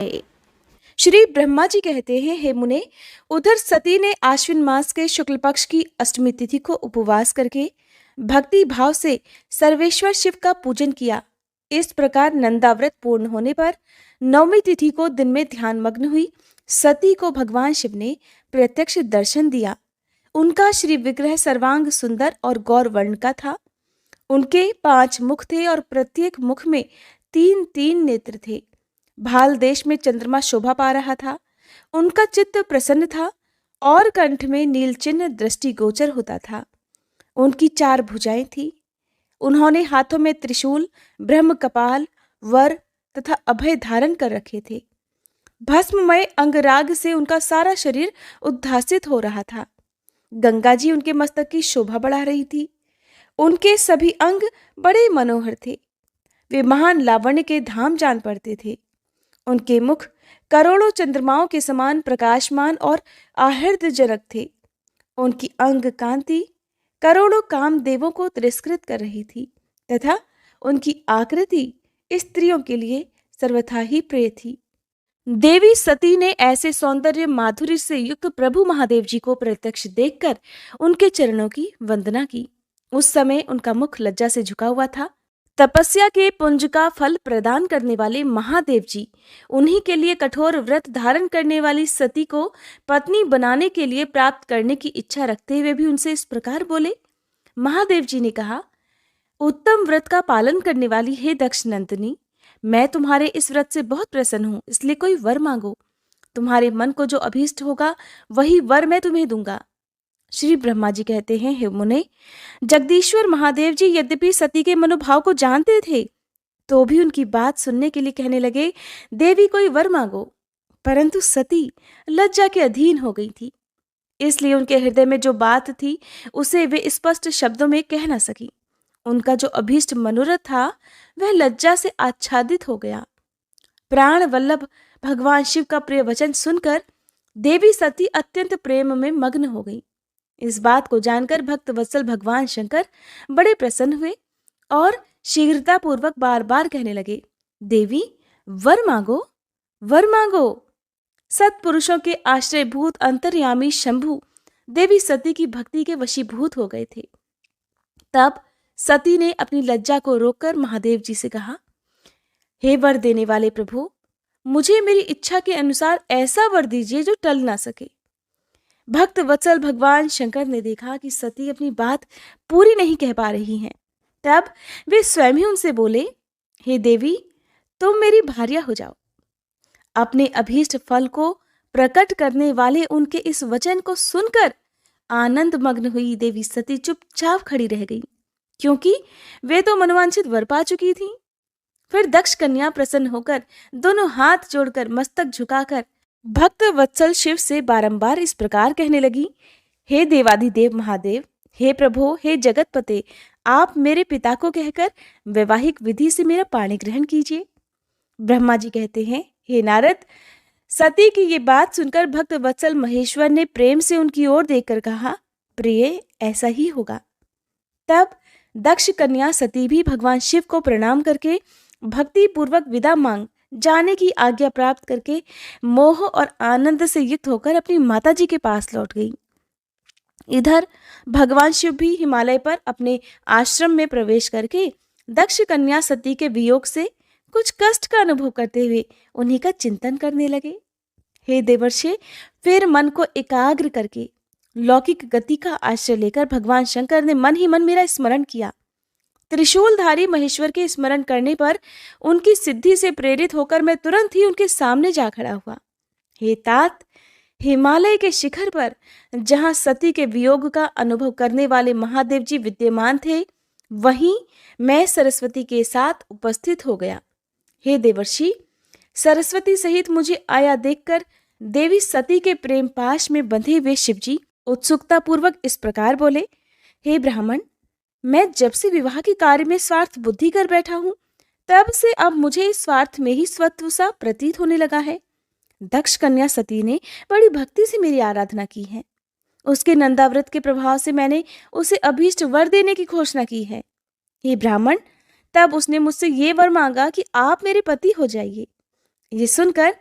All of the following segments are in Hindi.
श्री ब्रह्मा जी कहते हैं, हे मुने, उधर सती ने आश्विन मास के शुक्ल पक्ष की अष्टमी तिथि को उपवास करके भक्ति भाव से सर्वेश्वर शिव का पूजन किया। इस प्रकार नंदाव्रत पूर्ण होने पर नवमी तिथि को दिन में ध्यान मग्न हुई सती को भगवान शिव ने प्रत्यक्ष दर्शन दिया। उनका श्री विग्रह सर्वांग सुंदर और गौर वर्ण का था। उनके 5 मुख थे और प्रत्येक मुख में 3-3 नेत्र थे। भाल देश में चंद्रमा शोभा पा रहा था। उनका चित्त प्रसन्न था और कंठ में नील चिन्ह दृष्टि गोचर होता था। उनकी 4 भुजाएं थी। उन्होंने हाथों में त्रिशूल, ब्रह्म कपाल, वर तथा अभय धारण कर रखे थे। भस्ममय अंगराग से उनका सारा शरीर उद्भासित हो रहा था। गंगा जी उनके मस्तक की शोभा बढ़ा रही थी। उनके सभी अंग बड़े मनोहर थे। वे महान लावण्य के धाम जान पड़ते थे। उनके मुख करोड़ों चंद्रमाओं के समान प्रकाशमान और आहृदजनक थे। उनकी अंग कांति करोड़ों कामदेवों को तिरस्कृत कर रही थी तथा उनकी आकृति स्त्रियों के लिए सर्वथा ही प्रिय थी। देवी सती ने ऐसे सौंदर्य माधुर्य से युक्त प्रभु महादेव जी को प्रत्यक्ष देखकर उनके चरणों की वंदना की। उस समय उनका मुख लज्जा से झुका हुआ था। तपस्या के पुंज का फल प्रदान करने वाले महादेव जी उन्हीं के लिए कठोर व्रत धारण करने वाली सती को पत्नी बनाने के लिए प्राप्त करने की इच्छा रखते हुए भी उनसे इस प्रकार बोले। महादेव जी ने कहा, उत्तम व्रत का पालन करने वाली हे दक्ष नंदिनी, मैं तुम्हारे इस व्रत से बहुत प्रसन्न हूं, इसलिए कोई वर मांगो। तुम्हारे मन को जो अभीष्ट होगा वही वर मैं तुम्हें दूंगा। श्री ब्रह्मा जी कहते हैं, हे मुने, जगदीश्वर महादेव जी यद्यपि सती के मनोभाव को जानते थे तो भी उनकी बात सुनने के लिए कहने लगे, देवी कोई वर मांगो। परंतु सती लज्जा के अधीन हो गई थी, इसलिए उनके हृदय में जो बात थी उसे वे स्पष्ट शब्दों में कह न सकी। उनका जो अभीष्ट मनोरथ था वह लज्जा से आच्छादित हो गया। प्राण वल्लभ भगवान शिव का प्रिय वचन सुनकर देवी सती अत्यंत प्रेम में मग्न हो गई। इस बात को जानकर भक्त वत्सल भगवान शंकर बड़े प्रसन्न हुए और शीघ्रता पूर्वक बार बार कहने लगे, देवी वर मांगो, वर मांगो। सत्पुरुषों के आश्रयभूत अंतर्यामी शंभु देवी सती की भक्ति के वशीभूत हो गए थे। तब सती ने अपनी लज्जा को रोककर महादेव जी से कहा, हे वर देने वाले प्रभु, मुझे मेरी इच्छा के अनुसार ऐसा वर दीजिए जो टल ना सके। भक्त वत्सल भगवान शंकर ने देखा कि सती अपनी बात पूरी नहीं कह पा रही हैं। तब वे स्वयं ही उनसे बोले, हे देवी, तुम मेरी भार्या हो जाओ। अपने अभीष्ट फल को प्रकट करने वाले उनके इस वचन को सुनकर आनंद मग्न हुई देवी सती चुपचाप खड़ी रह गई, क्योंकि वे तो मनोवांछित वर पा चुकी थीं। फिर दक्ष कन्या प्रसन्न होकर दोनों हाथ जोड़कर मस्तक झुकाकर भक्त वत्सल शिव से बारंबार इस प्रकार कहने लगी, हे देवाधिदेव महादेव, हे प्रभो, हे जगतपते, आप मेरे पिता को कहकर वैवाहिक विधि से मेरा पाणी ग्रहण कीजिए। ब्रह्मा जी कहते हैं, हे नारद, सती की ये बात सुनकर भक्त वत्सल महेश्वर ने प्रेम से उनकी ओर देखकर कहा, प्रिय, ऐसा ही होगा। तब दक्ष कन्या सती भी भगवान शिव को प्रणाम करके भक्ति पूर्वक विदा मांग जाने की आज्ञा प्राप्त करके मोह और आनंद से युक्त होकर अपनी माता जी के पास लौट गई। इधर भगवान शिव भी हिमालय पर अपने आश्रम में प्रवेश करके दक्ष कन्या सती के वियोग से कुछ कष्ट का अनुभव करते हुए उन्हीं का चिंतन करने लगे। हे देवर्षि, फिर मन को एकाग्र करके लौकिक गति का आश्रय लेकर भगवान शंकर ने मन ही मन मेरा स्मरण किया। त्रिशूलधारी महेश्वर के स्मरण करने पर उनकी सिद्धि से प्रेरित होकर मैं तुरंत ही उनके सामने जा खड़ा हुआ। हे तात, हिमालय के शिखर पर जहां सती के वियोग का अनुभव करने वाले महादेव जी विद्यमान थे, वहीं मैं सरस्वती के साथ उपस्थित हो गया। हे देवर्षि, सरस्वती सहित मुझे आया देखकर देवी सती के प्रेम पाश में बंधे हुए शिवजी उत्सुकता पूर्वक इस प्रकार बोले, हे ब्राह्मण, मैं जब से विवाह के कार्य में स्वार्थ बुद्धि कर बैठा हूं, तब से अब मुझे इस स्वार्थ में ही स्वत्व सा प्रतीत होने लगा है। दक्ष कन्या सती ने बड़ी भक्ति से मेरी आराधना की है। उसके नंदाव्रत के प्रभाव से मैंने उसे अभीष्ट वर देने की घोषणा की है। हे ब्राह्मण, तब उसने मुझसे ये वर मांगा कि आप मेरे पति हो जाइए। ये सुनकर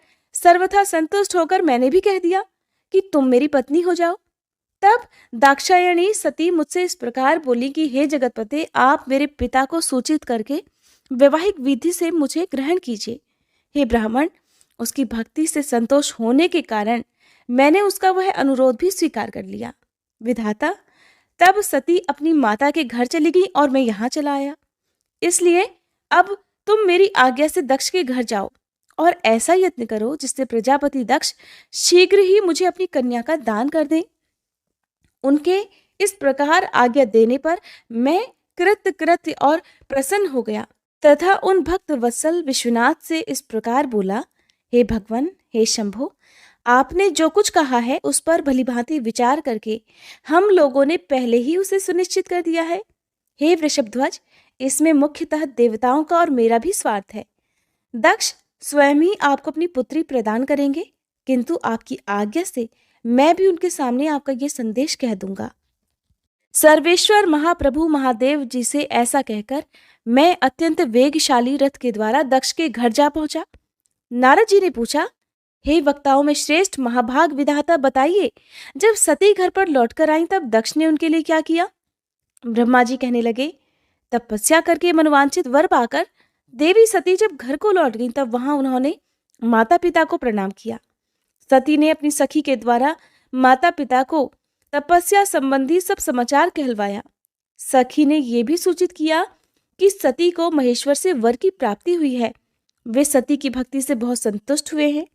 सर्वथा संतुष्ट होकर मैंने भी कह दिया कि तुम मेरी पत्नी हो जाओ। तब दाक्षायणी सती मुझसे इस प्रकार बोली कि हे जगतपते, आप मेरे पिता को सूचित करके वैवाहिक विधि से मुझे ग्रहण कीजिए। हे ब्राह्मण, उसकी भक्ति से संतोष होने के कारण मैंने उसका वह अनुरोध भी स्वीकार कर लिया। विधाता, तब सती अपनी माता के घर चली गई और मैं यहाँ चला आया। इसलिए अब तुम मेरी आज्ञा से दक्ष के घर जाओ और ऐसा यत्न करो जिससे प्रजापति दक्ष शीघ्र ही मुझे अपनी कन्या का दान कर दें। उनके इस प्रकार आज्ञा देने पर मैं कृत्य और प्रसन्न हो गया तथा उन भक्त वत्सल विश्वनाथ से इस प्रकार बोला, हे भगवान, हे शंभो, आपने जो कुछ कहा है उस पर भलीभांति विचार करके हम लोगों ने पहले ही उसे सुनिश्चित कर दिया है। हे वृषभध्वज, इसमें मुख्यतः देवताओं का और मेरा भी स्वार्थ है। दक्ष स्वयं ही आपको अपनी पुत्री प्रदान करेंगे, किंतु आपकी आज्ञा से मैं भी उनके सामने आपका ये संदेश कह दूंगा। सर्वेश्वर महाप्रभु महादेव जी से ऐसा कहकर मैं अत्यंत वेगशाली रथ के द्वारा दक्ष के घर जा पहुंचा। नारद जी ने पूछा, हे वक्ताओं में श्रेष्ठ महाभाग विधाता, बताइए, जब सती घर पर लौटकर आई तब दक्ष ने उनके लिए क्या किया? ब्रह्मा जी कहने लगे, तपस्या करके मनवांछित वर पाकर देवी सती जब घर को लौट गई तब वहां उन्होंने माता पिता को प्रणाम किया। सती ने अपनी सखी के द्वारा माता पिता को तपस्या संबंधी सब समाचार कहलवाया। सखी ने यह भी सूचित किया कि सती को महेश्वर से वर की प्राप्ति हुई है। वे सती की भक्ति से बहुत संतुष्ट हुए हैं।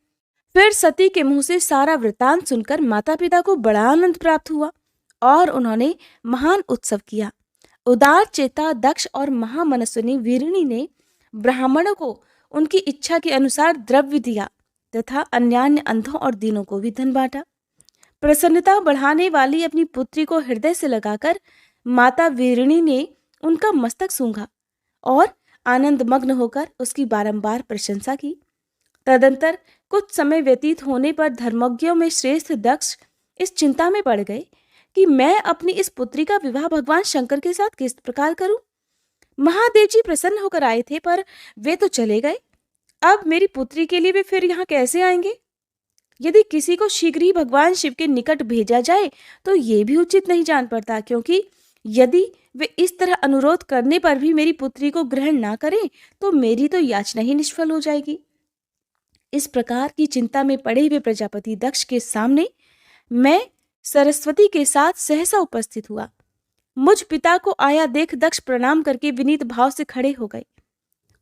फिर सती के मुंह से सारा वृतांत सुनकर माता पिता को बड़ा आनंद प्राप्त हुआ और उन्होंने महान उत्सव किया। उदार चेता दक्ष और महामनस्विनी वीरिणी ने ब्राह्मणों को उनकी इच्छा के अनुसार द्रव्य दिया तथा अन्यान्य अंधों और दीनों को भी धन बांटा। प्रसन्नता बढ़ाने वाली अपनी पुत्री को हृदय से लगाकर माता वीरिणी ने उनका मस्तक सूंघा और आनंद मग्न होकर उसकी बारंबार प्रशंसा की। तदंतर कुछ समय व्यतीत होने पर धर्मज्ञों में श्रेष्ठ दक्ष इस चिंता में पड़ गए कि मैं अपनी इस पुत्री का विवाह भगवान शंकर के साथ किस प्रकार करूं। महादेव जी प्रसन्न होकर आए थे पर वे तो चले गए। अब मेरी पुत्री के लिए वे फिर यहाँ कैसे आएंगे? यदि किसी को शीघ्र ही भगवान शिव के निकट भेजा जाए तो ये भी उचित नहीं जान पड़ता, क्योंकि यदि वे इस तरह अनुरोध करने पर भी मेरी पुत्री को ग्रहण ना करें तो मेरी तो याचना ही निष्फल हो जाएगी। इस प्रकार की चिंता में पड़े हुए प्रजापति दक्ष के सामने मैं सरस्वती के साथ सहसा उपस्थित हुआ। मुझ पिता को आया देख दक्ष प्रणाम करके विनीत भाव से खड़े हो गए।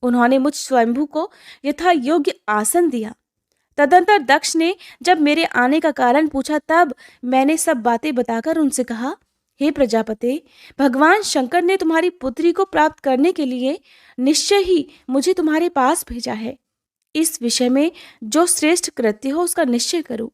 उन्होंने मुझ स्वयंभू को यथा योग्य आसन दिया। तदंतर दक्ष ने जब मेरे आने का कारण पूछा तब मैंने सब बातें बताकर उनसे कहा, हे प्रजापते, भगवान शंकर ने तुम्हारी पुत्री को प्राप्त करने के लिए निश्चय ही मुझे तुम्हारे पास भेजा है। इस विषय में जो श्रेष्ठ कृत्य हो उसका निश्चय करो।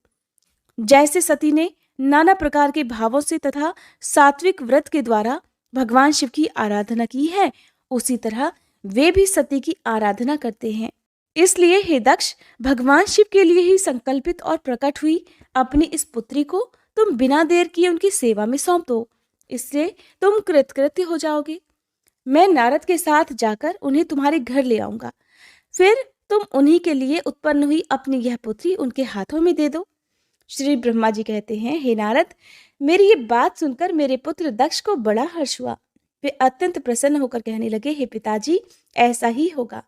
जैसे सती ने नाना प्रकार के भावों से तथा सात्विक व्रत के द्वारा भगवान शिव की आराधना की है, उसी तरह वे भी सती की आराधना करते हैं। इसलिए हे दक्ष, भगवान शिव के लिए ही संकल्पित और प्रकट हुई अपनी इस पुत्री को तुम बिना देर किए उनकी सेवा में सौंप दो। इससे तुम कृतकृत्य हो जाओगे। मैं नारद के साथ जाकर उन्हें तुम्हारे घर ले आऊंगा। फिर तुम उन्हीं के लिए उत्पन्न हुई अपनी यह पुत्री उनके हाथों में दे दो। श्री ब्रह्मा जी कहते हैं, हे नारद, मेरी ये बात सुनकर मेरे पुत्र दक्ष को बड़ा हर्ष हुआ। वे अत्यंत प्रसन्न होकर कहने लगे, हे पिताजी, ऐसा ही होगा।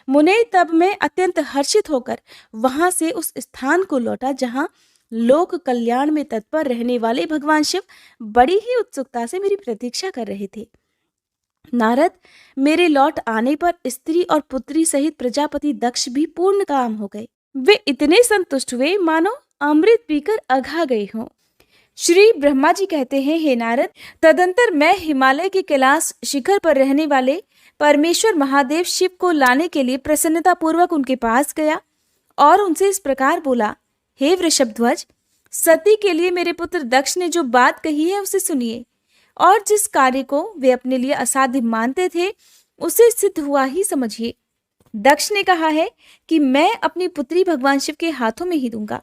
मुने, तब मैं अत्यंत हर्षित होकर वहां से उस स्थान को लौटा जहां लोक कल्याण में तत्पर रहने वाले भगवान शिव बड़ी ही उत्सुकता से मेरी प्रतीक्षा कर रहे थे। नारद, मेरे लौट आने पर स्त्री और पुत्री सहित प्रजापति दक्ष भी पूर्ण काम हो गए। वे इतने संतुष्ट हुए मानो अमृत पीकर अघा गए हों। श्री ब्रह्मा जी कहते हैं, हे नारद, तदंतर मैं हिमालय के कैलाश शिखर पर रहने वाले परमेश्वर महादेव शिव को लाने के लिए प्रसन्नता पूर्वक उनके पास गया और उनसे इस प्रकार बोला, हे वृषभध्वज, सती के लिए मेरे पुत्र दक्ष ने जो बात कही है उसे सुनिए और जिस कार्य को वे अपने लिए असाध्य मानते थे उसे सिद्ध हुआ ही समझिए। दक्ष ने कहा है कि मैं अपनी पुत्री भगवान शिव के हाथों में ही दूंगा,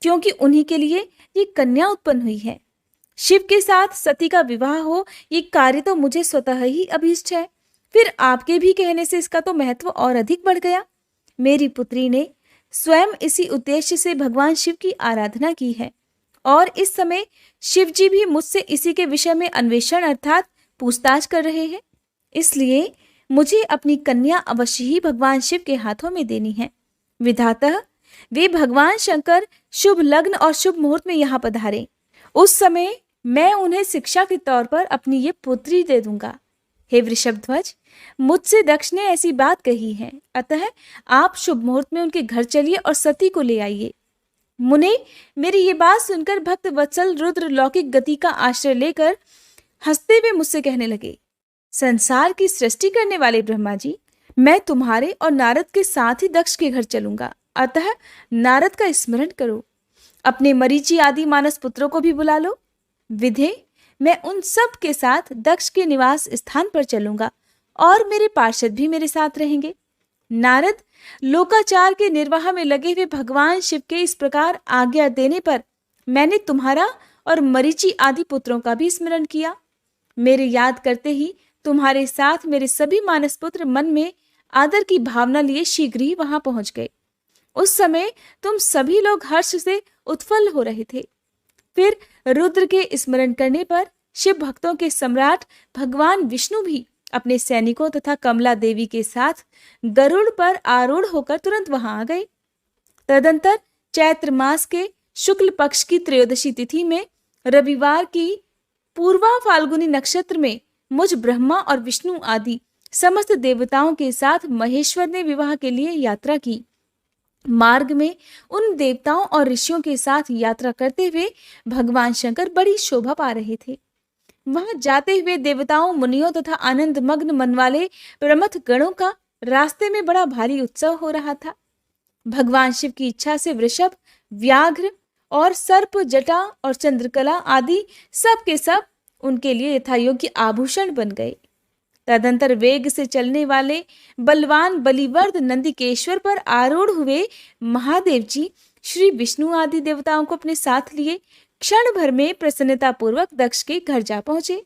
क्योंकि उन्हीं के लिए ये कन्या उत्पन्न हुई है। शिव के साथ सती का विवाह हो, ये कार्य तो मुझे स्वतः ही अभीष्ट है। फिर आपके भी कहने से इसका तो महत्व और अधिक बढ़ गया। मेरी पुत्री ने स्वयं इसी उद्देश्य से भगवान शिव की आराधना की है और इस समय शिव जी भी मुझसे इसी के विषय में अन्वेषण अर्थात पूछताछ कर रहे हैं। इसलिए मुझे अपनी कन्या अवश्य ही भगवान शिव के हाथों में देनी है। विधातः वे भगवान शंकर शुभ लग्न और शुभ मुहूर्त में यहाँ पधारे, उस समय मैं उन्हें शिक्षा के तौर पर अपनी ये पुत्री दे दूंगा। हे वृषभध्वज, मुझसे दक्ष ने ऐसी बात कही है, अतः आप शुभ मुहूर्त में उनके घर चलिए और सती को ले आइए। मुने, मेरी ये बात सुनकर भक्त वत्सल रुद्र लौकिक गति का आश्रय लेकर हंसते हुए मुझसे कहने लगे, संसार की सृष्टि करने वाले ब्रह्मा जी, मैं तुम्हारे और नारद के साथ ही दक्ष के घर चलूंगा, अतः नारद का स्मरण करो। अपने मरीचि आदि मानस पुत्रों को भी बुला लो। विधे, मैं उन सब के साथ दक्ष के निवास स्थान पर चलूंगा और मेरे पार्षद भी मेरे साथ रहेंगे। नारद, लोकाचार के निर्वाह में लगे हुए भगवान शिव के इस प्रकार आज्ञा देने पर मैंने तुम्हारा और मरीचि आदि पुत्रों का भी स्मरण किया। मेरे याद करते ही तुम्हारे साथ मेरे सभी मानस पुत्र मन में आदर की भावना लिए शीघ्र ही वहां पहुंच गए। उस समय तुम सभी लोग हर्ष से उत्फुल्ल हो रहे थे। फिर रुद्र के स्मरण करने पर शिव भक्तों के सम्राट भगवान विष्णु भी अपने सैनिकों तथा कमला देवी के साथ गरुड़ पर आरूढ़ होकर तुरंत वहां आ गए। तदंतर चैत्र मास के शुक्ल पक्ष की त्रयोदशी तिथि में रविवार की पूर्वा फाल्गुनी नक्षत्र में मुझ ब्रह्मा और विष्णु आदि समस्त देवताओं के साथ महेश्वर ने विवाह के लिए यात्रा की। मार्ग में उन देवताओं और ऋषियों के साथ यात्रा करते हुए भगवान शंकर बड़ी शोभा पा रहे थे। वहां जाते हुए देवताओं, मुनियों तथा आनंद मग्न मन वाले प्रमथ गणों का रास्ते में बड़ा भारी उत्सव हो रहा था। भगवान शिव की इच्छा से वृषभ, व्याघ्र और सर्प, जटा और चंद्रकला आदि सब के सब उनके लिए यथायोग्य आभूषण बन गए। तदंतर वेग से चलने वाले बलवान बलिवर्द नंदिकेश्वर पर आरूढ़ हुए महादेव जी श्री विष्णु आदि देवताओं को अपने साथ लिए क्षण भर में प्रसन्नता पूर्वक दक्ष के घर जा पहुंचे।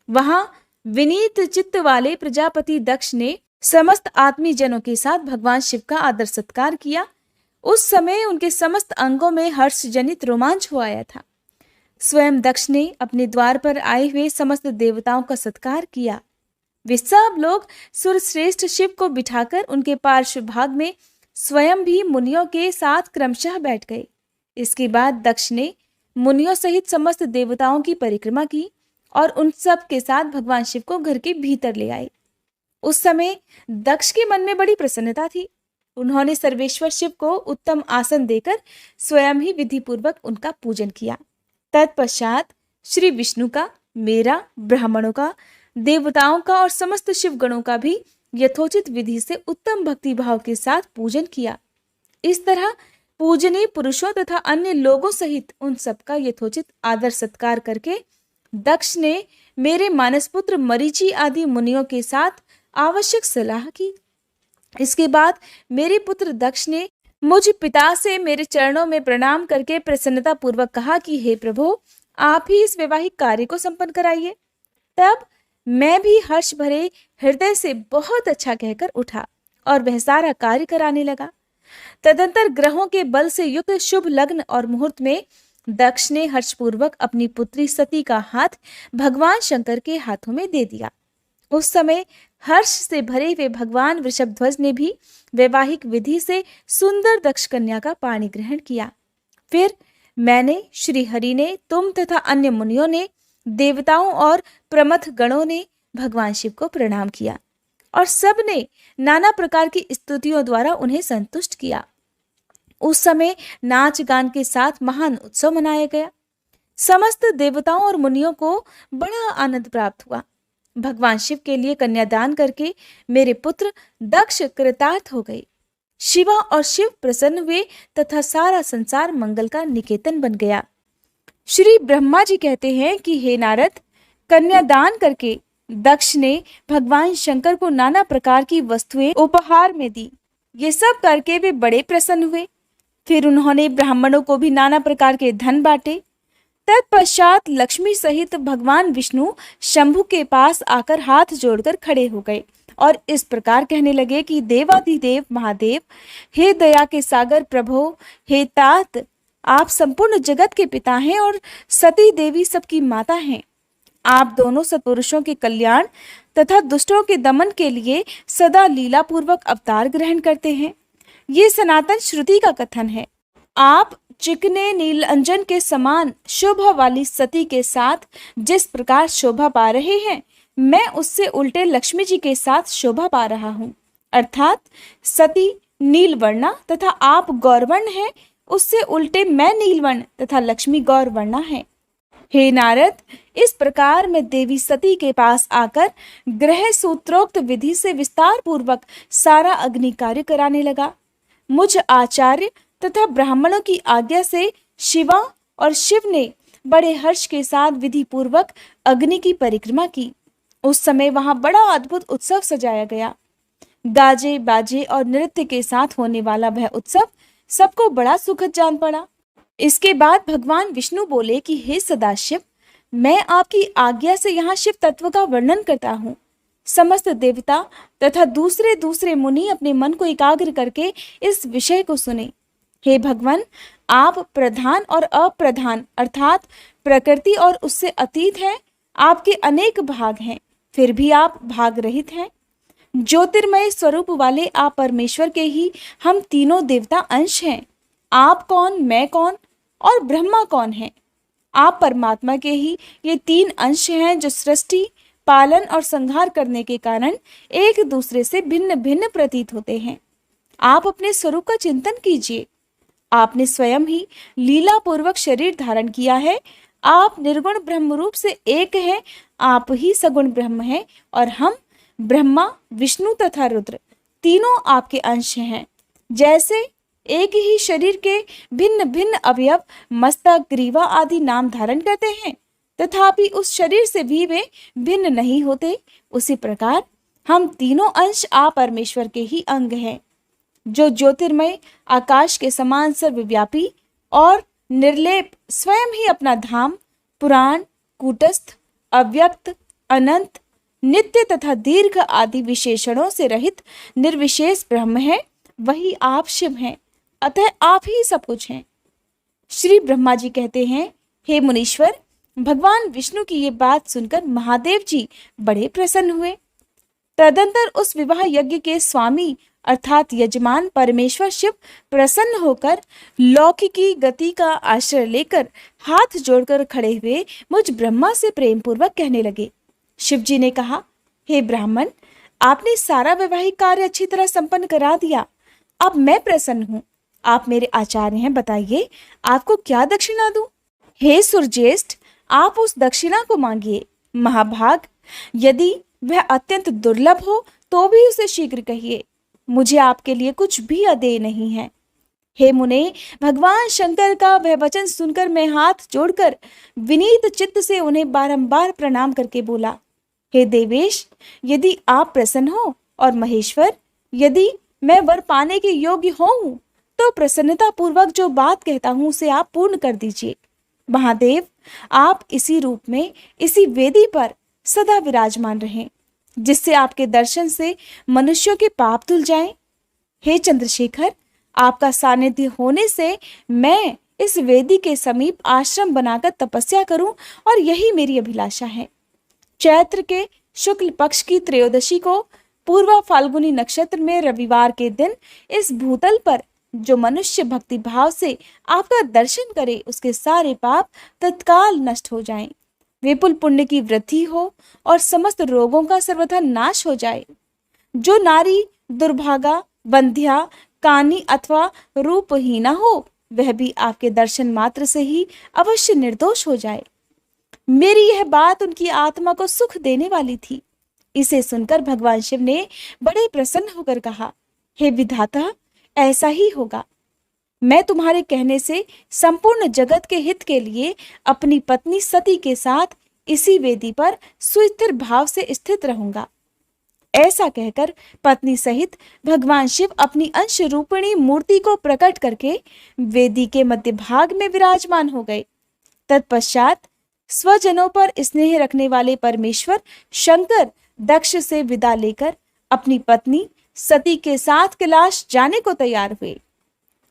वहां विनीत चित्त वाले प्रजापति दक्ष ने समस्त आत्मी जनों के साथ भगवान शिव का आदर सत्कार किया। उस समय उनके समस्त अंगों में हर्ष जनित रोमांच हो आया था। स्वयं दक्ष ने अपने द्वार पर आए हुए समस्त देवताओं का सत्कार किया। वे सब लोग सुरश्रेष्ठ शिव को बिठाकर उनके पार्श्व भाग में स्वयं भी मुनियों के साथ क्रमशः बैठ गए। इसके बाद दक्ष ने मुनियों सहित समस्त देवताओं की परिक्रमा की और उन सब के साथ भगवान शिव को घर के भीतर ले आए। उस समय दक्ष के मन में बड़ी प्रसन्नता थी। उन्होंने सर्वेश्वर शिव को उत्तम आसन देकर स्वयं ही विधि पूर्वक उनका पूजन किया। तत्पश्चात श्री विष्णु का, मेरा, ब्राह्मणों का, देवताओं का और समस्त शिव गणों का भी यथोचित विधि से उत्तम भक्ति भाव के साथ पूजन किया। इस तरह पूजनीय पुरुषों तथा अन्य लोगों सहित उन सबका यथोचित आदर सत्कार करके दक्ष ने मेरे मानसपुत्र मरीचि आदि मुनियों के साथ आवश्यक सलाह की। इसके बाद मेरे पुत्र दक्ष ने मुझ पिता से मेरे चरणों में प्रणाम करके प्रसन्नता पूर्वक कहा कि हे प्रभु, आप ही इस वैवाहिक कार्य को संपन्न कराइए। तब मैं भी हर्ष भरे हृदय से बहुत अच्छा कहकर उठा और वह सारा कार्य कराने लगा। तदंतर ग्रहों के बल से युक्त शुभ लग्न और मुहूर्त में दक्ष ने हर्षपूर्वक अपनी पुत्री सती का हाथ भगवान शंकर के हाथों में दे दिया। उस समय हर्ष से भरे हुए भगवान वृषभध्वज ने भी वैवाहिक विधि से सुंदर दक्ष कन्या का पाणी ग्रहण किया। फिर मैंने, श्री हरि ने, तुम तथा अन्य मुनियों ने, देवताओं और प्रमथ गणों ने भगवान शिव को प्रणाम किया और सब ने नाना प्रकार की स्तुतियों द्वारा उन्हें संतुष्ट किया। उस समय नाच गान के साथ महान उत्सव मनाया गया। समस्त देवताओं और मुनियों को बड़ा आनंद प्राप्त हुआ। भगवान शिव के लिए कन्यादान करके मेरे पुत्र दक्ष कृतार्थ हो गए। शिवा और शिव प्रसन्न हुए तथा सारा संसार मंगल का निकेतन बन गया। श्री ब्रह्मा जी कहते हैं कि हे नारद, कन्यादान करके दक्ष ने भगवान शंकर को नाना प्रकार की वस्तुएं उपहार में दी। ये सब करके वे बड़े प्रसन्न हुए। फिर उन्होंने ब्राह्मणों को भी नाना प्रकार के धन बांटे। तत्पश्चात लक्ष्मी सहित भगवान विष्णु शंभु के पास आकर हाथ जोड़कर खड़े हो गए और इस प्रकार कहने लगे कि देवाधिदेव महादेव, हे दया के सागर प्रभो, हे तात, आप संपूर्ण जगत के पिता हैं और सती देवी सबकी माता हैं। आप दोनों सत्पुरुषों के कल्याण तथा दुष्टों के दमन के लिए सदा लीला पूर्वक अवतार ग्रहण करते हैं। ये सनातन श्रुति का कथन है। आप चिकने नीलांजन के समान शोभा वाली सती के साथ जिस प्रकार शोभा पा रहे हैं, मैं उससे उल्टे लक्ष्मी जी के साथ शोभा पा रहा हूँ। अर्थात सती नीलवर्णा तथा आप गौरवर्ण हैं, उससे उल्टे मैं नीलवर्ण तथा लक्ष्मी गौरवर्णा है। हे नारद, इस प्रकार मैं देवी सती के पास आकर ग्रह सूत्रोक्त विधि से विस्तार पूर्वक सारा अग्नि कार्य कराने लगा। मुझ आचार्य तथा ब्राह्मणों की आज्ञा से शिवा और शिव ने बड़े हर्ष के साथ विधि पूर्वक अग्नि की परिक्रमा की। उस समय वहां बड़ा अद्भुत उत्सव सजाया गया। गाजे बाजे और नृत्य के साथ होने वाला वह उत्सव सबको बड़ा सुखद जान पड़ा। इसके बाद भगवान विष्णु बोले कि हे सदाशिव, मैं आपकी आज्ञा से यहाँ शिव तत्व का वर्णन करता हूँ। समस्त देवता तथा दूसरे दूसरे मुनि अपने मन को एकाग्र करके इस विषय को सुने। हे भगवान, आप प्रधान और अप्रधान अर्थात प्रकृति और उससे अतीत हैं। आपके अनेक भाग हैं, फिर भी आप भाग रहित हैं। ज्योतिर्मय स्वरूप वाले आप परमेश्वर के ही हम तीनों देवता अंश हैं। आप कौन, मैं कौन और ब्रह्मा कौन है? आप परमात्मा के ही ये तीन अंश हैं जो सृष्टि, पालन और संहार करने के कारण एक दूसरे से भिन्न भिन्न प्रतीत होते हैं। आप अपने स्वरूप का चिंतन कीजिए। आपने स्वयं ही लीला पूर्वक शरीर धारण किया है। आप निर्गुण ब्रह्म रूप से एक हैं। आप ही सगुण ब्रह्म हैं और हम ब्रह्मा, विष्णु तथा रुद्र तीनों आपके अंश हैं। जैसे एक ही शरीर के भिन्न भिन्न अवयव मस्तक, ग्रीवा आदि नाम धारण करते हैं, तथापि उस शरीर से भी वे भिन्न नहीं होते, उसी प्रकार हम तीनों अंश आप परमेश्वर के ही अंग हैं, जो ज्योतिर्मय आकाश के समान सर्वव्यापी और निर्लेप स्वयं ही अपना धाम, पुराण, कूटस्थ, अव्यक्त, अनंत, नित्य तथा दीर्घ आदि विशेषणों से रहित निर्विशेष ब्रह्म है। वही आप शिव हैं, अतः आप ही सब कुछ हैं। श्री ब्रह्मा जी कहते हैं, हे मुनीश्वर, भगवान विष्णु की ये बात सुनकर महादेव जी बड़े प्रसन्न हुए। तदंतर उस विवाह यज्ञ के स्वामी अर्थात यजमान परमेश्वर शिव प्रसन्न होकर लौकिकी गति का आश्रय लेकर हाथ जोड़कर खड़े हुए मुझ ब्रह्मा से प्रेम पूर्वक कहने लगे। शिव जी ने कहा, हे ब्राह्मण, आपने सारा वैवाहिक कार्य अच्छी तरह संपन्न करा दिया। अब मैं प्रसन्न हूँ। आप मेरे आचार्य हैं, बताइए आपको क्या दक्षिणा दूं? हे सुरज्येष्ठ, आप उस दक्षिणा को मांगिए। महाभाग, यदि वह अत्यंत दुर्लभ हो तो भी उसे शीघ्र कहिए। मुझे आपके लिए कुछ भी अदेय नहीं है। हे मुने, भगवान शंकर का वह वचन सुनकर मैं हाथ जोड़कर विनीत चित्त से उन्हें बारंबार प्रणाम करके बोला, हे देवेश, यदि आप प्रसन्न हो और महेश्वर, यदि मैं वर पाने के योग्य हूँ तो प्रसन्नता पूर्वक जो बात कहता हूँ उसे आप पूर्ण कर दीजिए। महादेव, आप इसी रूप में इसी वेदी पर सदा विराजमान रहें, जिससे आपके दर्शन से मनुष्यों के पाप धुल जाएं। हे चंद्रशेखर, आपका सानिध्य होने से मैं इस वेदी के समीप आश्रम बनाकर तपस्या करूं और यही मेरी अभिलाषा है। चैत्र के शुक्ल पक्ष की त्रयोदशी को पूर्वा फाल्गुनी नक्षत्र में रविवार के दिन इस भूतल पर जो मनुष्य भक्ति भाव से आपका दर्शन करे, उसके सारे पाप तत्काल नष्ट हो जाएं, विपुल पुण्य की वृद्धि हो और समस्त रोगों का सर्वथा नाश हो जाए। जो नारी दुर्भागा, बंध्या, कानी अथवा रूपहीना हो, वह भी आपके दर्शन मात्र से ही अवश्य निर्दोष हो जाए। मेरी यह बात उनकी आत्मा को सुख देने वाली थी। इसे सुनकर भगवान शिव ने बड़े प्रसन्न होकर कहा, हे विधाता, ऐसा ही होगा। मैं तुम्हारे कहने से संपूर्ण जगत के हित के लिए अपनी पत्नी सती के साथ इसी वेदी पर सुस्थिर भाव से स्थित रहूंगा। ऐसा कहकर पत्नी सहित भगवान शिव अपनी अंश रूपिणी मूर्ति को प्रकट करके वेदी के मध्य भाग में विराजमान हो गए। तत्पश्चात स्वजनों पर स्नेह रखने वाले परमेश्वर शंकर दक्ष से विदा लेकर अपनी पत्नी सती के साथ कैलाश जाने को तैयार हुए।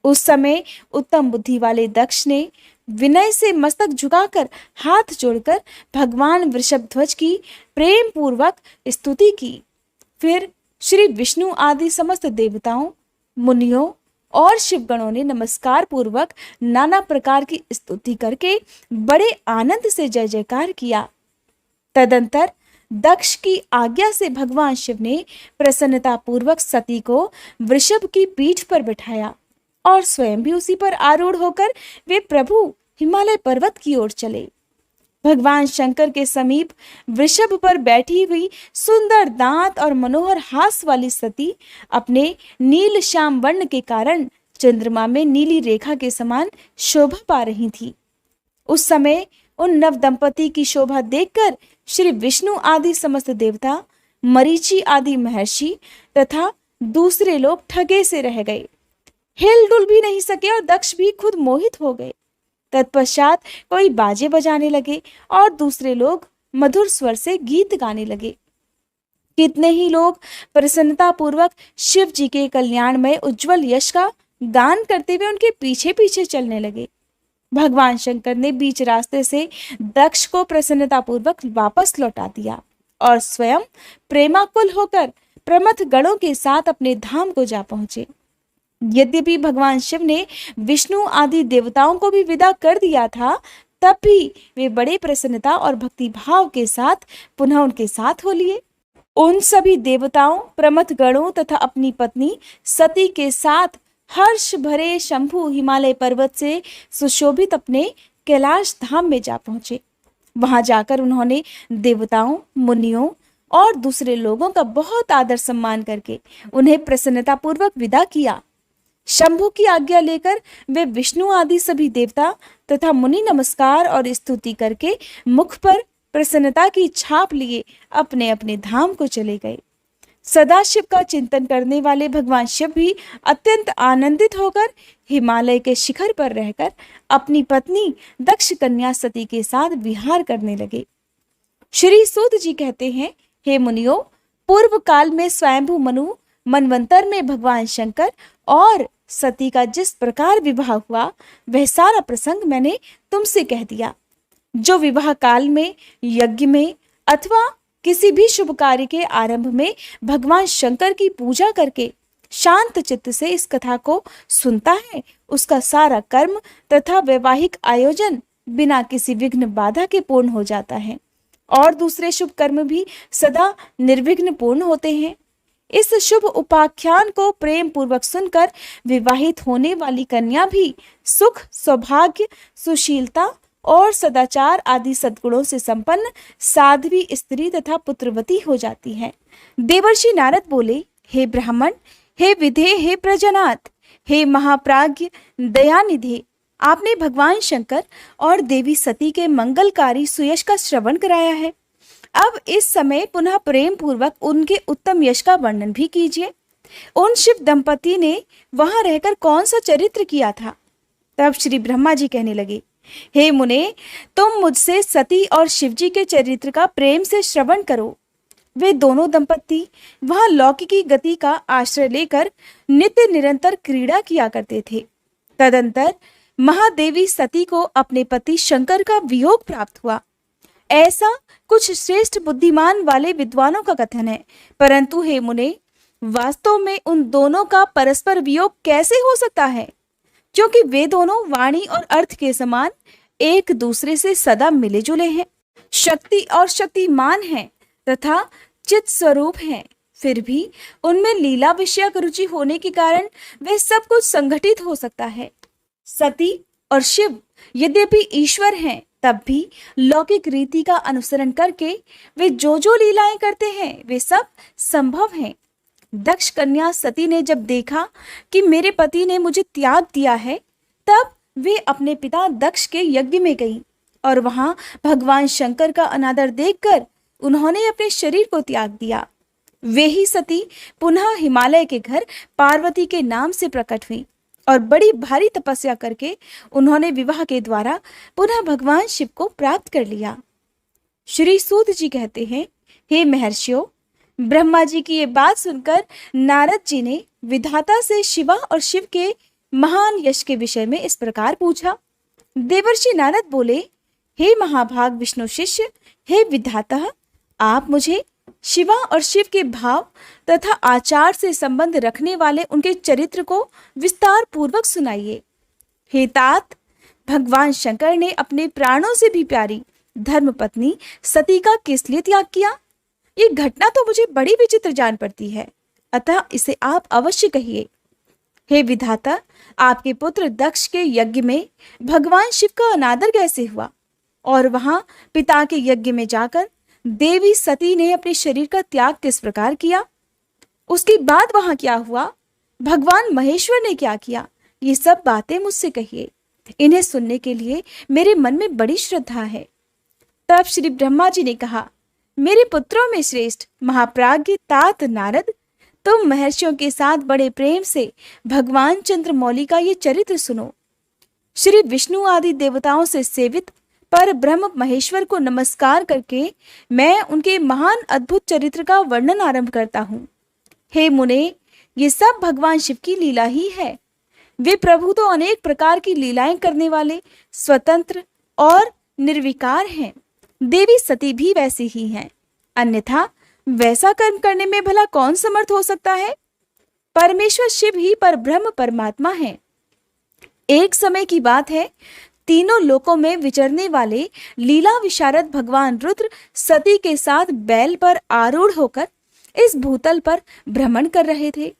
उस समय उत्तम बुद्धि वाले दक्ष ने विनय से मस्तक झुकाकर हाथ जोड़कर भगवान वृषभध्वज की प्रेम पूर्वक स्तुति की। फिर श्री विष्णु आदि समस्त देवताओं, मुनियों और शिवगणों ने नमस्कार पूर्वक नाना प्रकार की स्तुति करके बड़े आनंद से जय जयकार किया। तदंतर दक्ष की आज्ञा से भगवान शिव ने प्रसन्नता पूर्वक सती को वृषभ की पीठ पर बिठाया और स्वयं भी उसी पर आरूढ़ होकर वे प्रभु हिमालय पर्वत की ओर चले। भगवान शंकर के समीप वृषभ पर बैठी हुई सुंदर दांत और मनोहर हास वाली सती अपने नील श्याम वर्ण के कारण चंद्रमा में नीली रेखा के समान शोभा पा रही थी। उस समय उन नव दंपति की शोभा देखकर श्री विष्णु आदि समस्त देवता, मरीचि आदि महर्षि तथा दूसरे लोग ठगे से रह गए, हिलडुल भी नहीं सके और दक्ष भी खुद मोहित हो गए। तत्पश्चात कोई बाजे बजाने लगे और दूसरे लोग मधुर स्वर से गीत गाने लगे। कितने ही लोग प्रसन्नता पूर्वक शिव जी के कल्याणमय उज्जवल यश का गान करते हुए उनके पीछे पीछे चलने लगे। भगवान शंकर ने बीच रास्ते से दक्ष को प्रसन्नता पूर्वक वापस लौटा दिया और स्वयं प्रेमाकुल होकर प्रमथ गणों के साथ अपने धाम को जा पहुंचे। यद्यपि भगवान शिव ने विष्णु आदि देवताओं को भी विदा कर दिया था, तब भी वे बड़े प्रसन्नता और भक्ति भाव के साथ पुनः उनके साथ हो लिए। उन सभी देवताओं, प्रमथ गणों तथा अपनी पत्नी सती के साथ हर्ष भरे शंभु हिमालय पर्वत से सुशोभित अपने कैलाश धाम में जा पहुंचे। वहां जाकर उन्होंने देवताओं, मुनियों और दूसरे लोगों का बहुत आदर सम्मान करके उन्हें प्रसन्नता पूर्वक विदा किया। शंभु की आज्ञा लेकर वे विष्णु आदि सभी देवता तथा मुनि नमस्कार और स्तुति करके मुख पर प्रसन्नता की छाप लिए अपने अपने धाम को चले गए। सदाशिव का चिंतन करने वाले भगवान शिव भी अत्यंत आनंदित होकर हिमालय के शिखर पर रहकर अपनी पत्नी दक्ष कन्या सती के साथ विहार करने लगे। श्री सूत जी कहते हैं, हे मुनियों, पूर्व काल में स्वयंभू मनु मनवंतर में भगवान शंकर और सती का जिस प्रकार विवाह हुआ वह सारा प्रसंग मैंने तुमसे कह दिया। जो विवाह काल में, यज्ञ में अथवा किसी भी शुभ कार्य के आरंभ में भगवान शंकर की पूजा करके शांत चित्त से इस कथा को सुनता है, उसका सारा कर्म तथा वैवाहिक आयोजन बिना किसी विघ्न बाधा के पूर्ण हो जाता है और दूसरे शुभ कर्म भी सदा निर्विघ्न पूर्ण होते हैं। इस शुभ उपाख्यान को प्रेम पूर्वक सुनकर विवाहित होने वाली कन्या भी सुख, सौभाग्य, सुशीलता और सदाचार आदि सद्गुणों से संपन्न साध्वी स्त्री तथा पुत्रवती हो जाती है। देवर्षि नारद बोले, हे ब्राह्मण, हे विधे, हे प्रजनाथ, हे महाप्राज्ञ दयानिधे, आपने भगवान शंकर और देवी सती के मंगलकारी सुयश का श्रवण कराया है। अब इस समय पुनः प्रेम पूर्वक उनके उत्तम यश का वर्णन भी कीजिए। उन शिव दंपति ने वहां रहकर कौन सा चरित्र किया था? तब श्री ब्रह्मा जी कहने लगे, हे मुने, तुम मुझसे सती और शिवजी के चरित्र का प्रेम से श्रवण करो। वे दोनों दंपति वहां लौकिकी गति का आश्रय लेकर नित्य निरंतर क्रीड़ा किया करते थे। तदंतर महादेवी सती को अपने पति शंकर का वियोग प्राप्त हुआ, ऐसा कुछ श्रेष्ठ बुद्धिमान वाले विद्वानों का कथन है। परंतु हे मुने, वास्तव में उन दोनों का परस्पर वियोग कैसे हो सकता है? क्योंकि वे दोनों वाणी और अर्थ के समान एक दूसरे से सदा मिले जुले हैं, शक्ति और शक्तिमान हैं तथा चित स्वरूप हैं। फिर भी उनमें लीला विषयक रुचि होने के कारण वे सब कुछ संगठित हो सकता है। सती और शिव यद्यपि ईश्वर हैं, तब भी लौकिक रीति का अनुसरण करके वे जो जो लीलाएं करते हैं वे सब संभव हैं। दक्ष कन्या सती ने जब देखा कि मेरे पति ने मुझे त्याग दिया है, तब वे अपने पिता दक्ष के यज्ञ में गई और वहां भगवान शंकर का अनादर देखकर उन्होंने अपने शरीर को त्याग दिया। वे ही सती पुनः हिमालय के घर पार्वती के नाम से प्रकट हुई और बड़ी भारी तपस्या करके उन्होंने विवाह के द्वारा पुनः भगवान शिव को प्राप्त कर लिया। श्री सूत जी कहते हैं, हे महर्षियों, ब्रह्मा जी की ये बात सुनकर नारद जी ने विधाता से शिवा और शिव के महान यश के विषय में इस प्रकार पूछा। देवर्षि नारद बोले, हे महाभाग विष्णु शिष्य, हे विधाता, आप मुझे शिवा और शिव के भाव तथा आचार से संबंध रखने वाले उनके चरित्र को विस्तार पूर्वक सुनाइए। हे तात, भगवान शंकर ने अपने प्राणों से भी प्यारी धर्मपत्नी सती का किस लिए त्याग किया? ये घटना तो मुझे बड़ी विचित्र जान पड़ती है, अतः इसे आप अवश्य कहिए। हे विधाता, आपके पुत्र दक्ष के यज्ञ में भगवान शिव का अनादर कैसे हुआ? और वहां पिता के यज्ञ में जाकर देवी सती ने अपने शरीर का त्याग किस प्रकार किया? उसके बाद वहां क्या हुआ? भगवान महेश्वर ने क्या किया? ये सब बातें मुझसे कहिए। इन्हें सुनने के लिए मेरे मन में बड़ी श्रद्धा है। तब श्री ब्रह्मा जी ने कहा, मेरे पुत्रों में श्रेष्ठ महाप्राज्ञ तात नारद, तुम महर्षियों के साथ बड़े प्रेम से भगवान चंद्रमौली का ये चरित्र सुनो। श्री विष्णु आदि देवताओं से सेवित पर ब्रह्म महेश्वर को नमस्कार करके मैं उनके महान अद्भुत चरित्र का वर्णन आरंभ करता हूँ। हे मुने, ये सब भगवान शिव की लीला ही है। वे प्रभु तो अनेक प्रकार की लीलाएं करने वाले स्वतंत्र और निर्विकार हैं। देवी सती भी वैसी ही हैं। अन्यथा वैसा कर्म करने में भला कौन समर्थ हो सकता है? परमेश्वर शिव ही परब्रह्म परमात्मा है। एक समय की बात है, तीनों लोकों में विचरने वाले लीला विशारद भगवान रुद्र सती के साथ बैल पर आरूढ़ होकर इस भूतल पर भ्रमण कर रहे थे।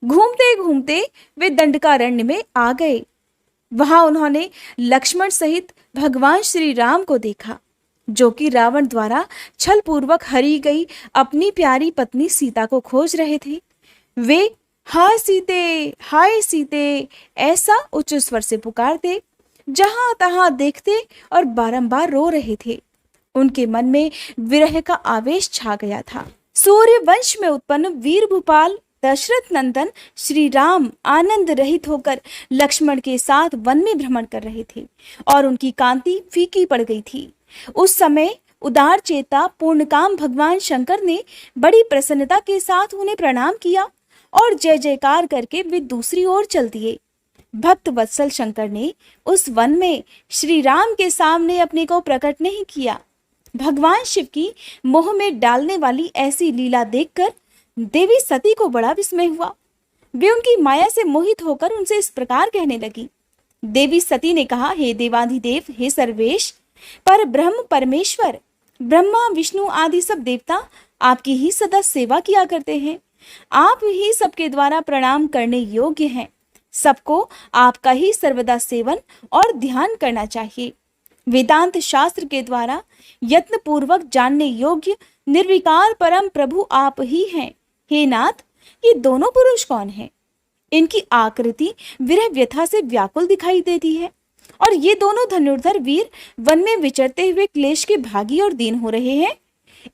घूमते घूमते वे दंडकारण्य में आ गए। वहां उन्होंने लक्ष्मण सहित भगवान श्री राम को देखा, जो कि रावण द्वारा छल पूर्वक हरी गई अपनी प्यारी पत्नी सीता को खोज रहे थे। वे हाय सीते ऐसा उच्च स्वर से पुकारते, जहां तहां देखते और बारंबार रो रहे थे। उनके मन में विरह का आवेश छा गया था। सूर्य वंश में उत्पन्न वीर भूपाल दशरथ नंदन श्री राम आनंद रहित होकर लक्ष्मण के साथ वन में भ्रमण कर रहे थे और उनकी कांति फीकी पड़ गई थी। उस समय उदार चेता पूर्णकाम भगवान शंकर ने बड़ी प्रसन्नता के साथ उन्हें प्रणाम किया और जय जयकार करके वे दूसरी ओर चल दिए। भक्त वत्सल शंकर ने उस वन में श्री राम के सामने अपने को प्रकट नहीं किया। भगवान शिव की मोह में डालने वाली ऐसी लीला देखकर देवी सती को बड़ा विस्मय हुआ। वे उनकी माया से मोहित होकर उनसे इस प्रकार कहने लगी। देवी सती ने कहा, हे देवाधिदेव, हे सर्वेश, पर ब्रह्म परमेश्वर ब्रह्मा विष्णु आदि सब देवता आपकी ही सदा सेवा किया करते हैं। आप ही सबके द्वारा प्रणाम करने योग्य हैं। सबको आपका ही सर्वदा सेवन और ध्यान करना चाहिए। वेदांत शास्त्र के द्वारा यत्न पूर्वक जानने योग्य निर्विकार परम प्रभु आप ही हैं। हे नाथ, ये दोनों पुरुष कौन हैं? इनकी आकृति विरह व्यथा से व्याकुल दिखाई देती है और ये दोनों धनुर्धर वीर वन में विचरते हुए क्लेश के भागी और दीन हो रहे हैं।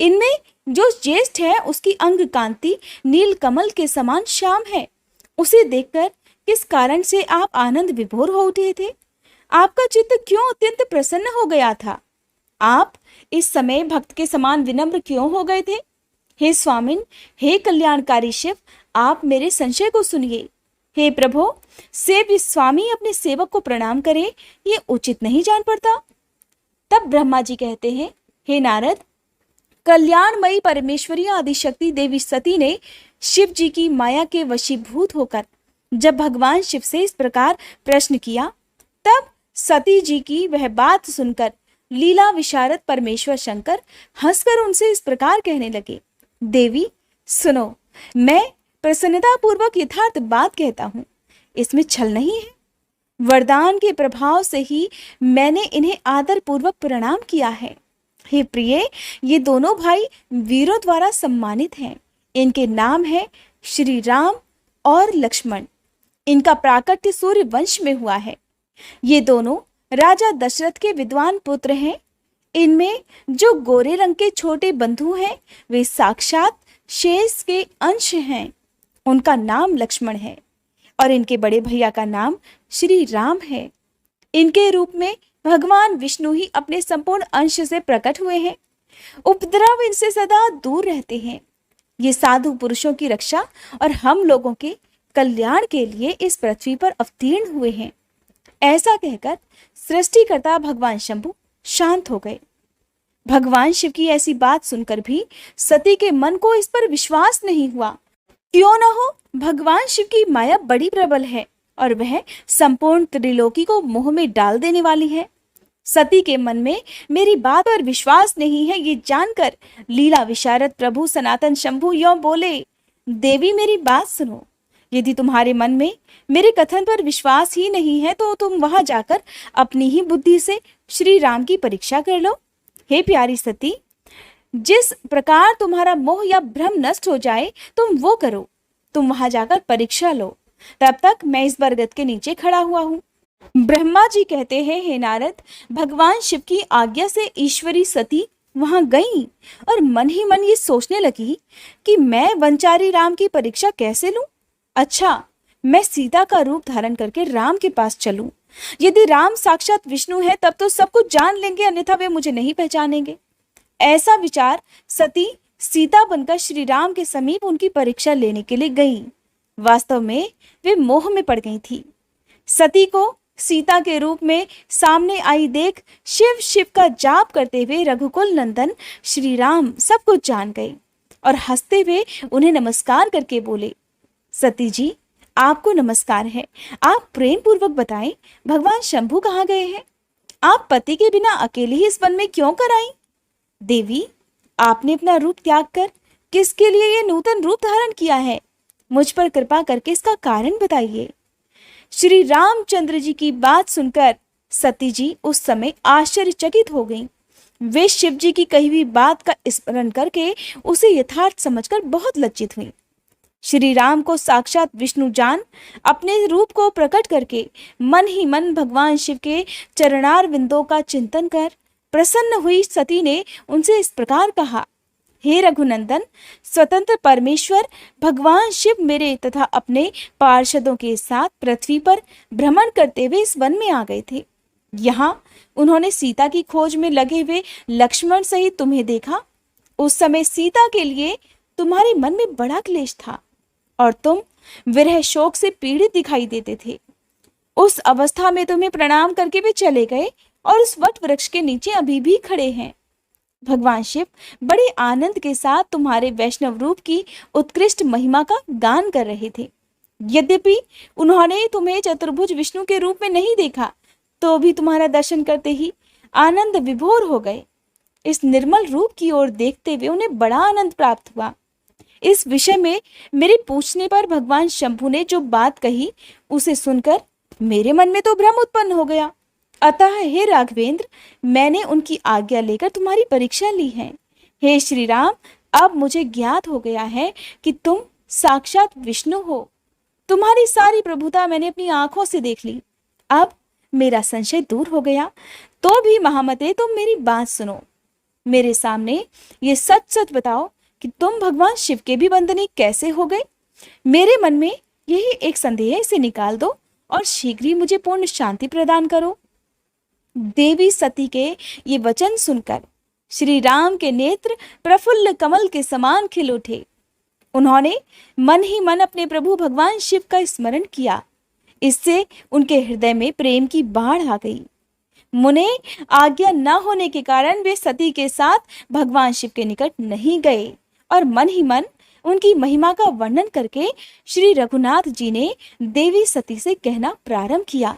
इनमें जो ज्येष्ठ है उसकी अंग कांति नील कमल के समान श्याम है। उसे देखकर किस कारण से आप आनंद विभोर हो उठे थे? आपका चित्त क्यों अत्यंत प्रसन्न हो गया था? आप इस समय भक्त के समान विनम्र क्यों हो गए थे? हे स्वामिन, हे कल्याणकारी शिव, आप मेरे संशय को सुनिए। हे प्रभो, सेव्य स्वामी अपने सेवक को प्रणाम करे, ये उचित नहीं जान पड़ता। तब ब्रह्मा जी कहते हैं, हे नारद, कल्याणमयी परमेश्वरी आदिशक्ति देवी सती ने शिव जी की माया के वशीभूत होकर जब भगवान शिव से इस प्रकार प्रश्न किया, तब सती जी की वह बात सुनकर लीला विशारद परमेश्वर शंकर हंसकर उनसे इस प्रकार कहने लगे, देवी सुनो, मैं प्रसन्नता पूर्वक यथार्थ बात कहता हूं, इसमें छल नहीं है। वरदान के प्रभाव से ही मैंने इन्हें आदर पूर्वक प्रणाम किया है। हे प्रिय, ये दोनों भाई वीरों द्वारा सम्मानित हैं। इनके नाम है श्री राम और लक्ष्मण। इनका प्राकट्य सूर्य वंश में हुआ है। ये दोनों राजा दशरथ के विद्वान पुत्र हैं। इनमें जो गोरे रंग के छोटे बंधु हैं वे साक्षात शेष के अंश हैं। उनका नाम लक्ष्मण है और इनके बड़े भैया का नाम श्री राम है। इनके रूप में भगवान विष्णु ही अपने संपूर्ण अंश से प्रकट हुए हैं। उपद्रव इनसे सदा दूर रहते हैं। ये साधु पुरुषों की रक्षा और हम लोगों के कल्याण के लिए इस पृथ्वी पर अवतीर्ण हुए हैं। ऐसा कहकर सृष्टिकर्ता भगवान शंभु शांत हो गए। भगवान शिव की ऐसी बात सुनकर भी सती के मन को इस पर विश्वास नहीं हुआ। क्यों न हो, भगवान शिव की माया बड़ी प्रबल है और वह संपूर्ण त्रिलोकी को मोह में डाल देने वाली है। सती के मन में मेरी बात पर विश्वास नहीं है, ये जानकर लीला विशारद प्रभु सनातन शंभु यों बोले, देवी मेरी बात सुनो। यदि तुम्हारे मन में मेरे कथन पर विश्वास ही नहीं है तो तुम वहां जाकर अपनी ही बुद्धि से श्री राम की परीक्षा कर लो। हे प्यारी सती, जिस प्रकार तुम्हारा मोह या भ्रम नष्ट हो जाए तुम वो करो। तुम वहां जाकर परीक्षा लो। तब तक मैं इस बरगद के नीचे खड़ा हुआ हूँ। ब्रह्मा जी कहते हैं, हे नारद, भगवान शिव की आज्ञा से ईश्वरी सती वहां गई और मन ही मन ये सोचने लगी कि मैं वनचारी राम की परीक्षा कैसे लूं। अच्छा, मैं सीता का रूप धारण करके राम के पास चलूं। यदि राम साक्षात विष्णु है तब तो सब कुछ जान लेंगे, अन्यथा वे मुझे नहीं पहचानेंगे। ऐसा विचार सती सीता बनकर श्री राम के समीप उनकी परीक्षा लेने के लिए गई। वास्तव में वे मोह में पड़ गई थी। सती को सीता के रूप में सामने आई देख शिव शिव का जाप करते हुए रघुकुल नंदन श्री राम सब कुछ जान गए और हंसते हुए उन्हें नमस्कार करके बोले, सती जी आपको नमस्कार है। आप प्रेम पूर्वक बताएं, भगवान शंभु कहाँ गए हैं? आप पति के बिना अकेले ही इस वन में क्यों कर आई? देवी, आपने अपना रूप त्याग कर किसके लिए ये नूतन रूप धारण किया है? मुझ पर कृपा करके इसका कारण बताइए। श्री रामचंद्र जी की बात सुनकर सती जी उस समय आश्चर्यचकित हो गईं। वे शिव जी की कही हुई बात का स्मरण करके उसे यथार्थ समझकर बहुत लज्जित हुई। श्री राम को साक्षात विष्णु जान अपने रूप को प्रकट करके मन ही मन भगवान शिव के चरणार बिंदों का चिंतन कर प्रसन्न हुई सती ने उनसे इस प्रकार कहा, हे रघुनंदन, स्वतंत्र परमेश्वर भगवान शिव मेरे तथा अपने पार्षदों के साथ पृथ्वी पर भ्रमण करते हुए इस वन में आ गए थे। यहाँ उन्होंने सीता की खोज में लगे हुए लक्ष्मण सहित तुम्हें देखा। उस समय सीता के लिए तुम्हारे मन में बड़ा क्लेश था और तुम विरह शोक से पीड़ित दिखाई देते थे। उस अवस्था में तुम्हें प्रणाम करके वे चले गए और उस वट वृक्ष के नीचे अभी भी खड़े हैं। भगवान शिव बड़े आनंद के साथ तुम्हारे वैष्णव रूप की उत्कृष्ट महिमा का गान कर रहे थे। यद्यपि उन्होंने तुम्हें चतुर्भुज विष्णु के रूप में नहीं देखा, तो भी तुम्हारा दर्शन करते ही आनंद विभोर हो गए। इस निर्मल रूप की ओर देखते हुए उन्हें बड़ा आनंद प्राप्त हुआ। इस विषय में मेरे पूछने पर भगवान शंभु ने जो बात कही उसे सुनकर मेरे मन में तो भ्रम उत्पन्न हो गया। अतः हे राघवेंद्र, मैंने उनकी आज्ञा लेकर तुम्हारी परीक्षा ली है। हे श्री राम, अब मुझे ज्ञात हो गया है कि तुम साक्षात विष्णु हो। तुम्हारी सारी प्रभुता मैंने अपनी आंखों से देख ली। अब मेरा संशय दूर हो गया। तो भी महामते, तुम मेरी बात सुनो। मेरे सामने ये सच सच बताओ कि तुम भगवान शिव के भी बंधनी कैसे हो गए? मेरे मन में यही एक संदेह, इसे निकाल दो और शीघ्र ही मुझे पूर्ण शांति प्रदान करो। देवी सती के ये वचन सुनकर श्री राम के नेत्र प्रफुल्ल कमल के समान खिल उठे। उन्होंने मन ही मन अपने प्रभु भगवान शिव का स्मरण किया। इससे उनके हृदय में प्रेम की बाढ़ आ गई। मुने आज्ञा न होने के कारण वे सती के साथ भगवान शिव के निकट नहीं गए और मन ही मन उनकी महिमा का वर्णन करके श्री रघुनाथ जी ने देवी सती से कहना प्रारंभ किया।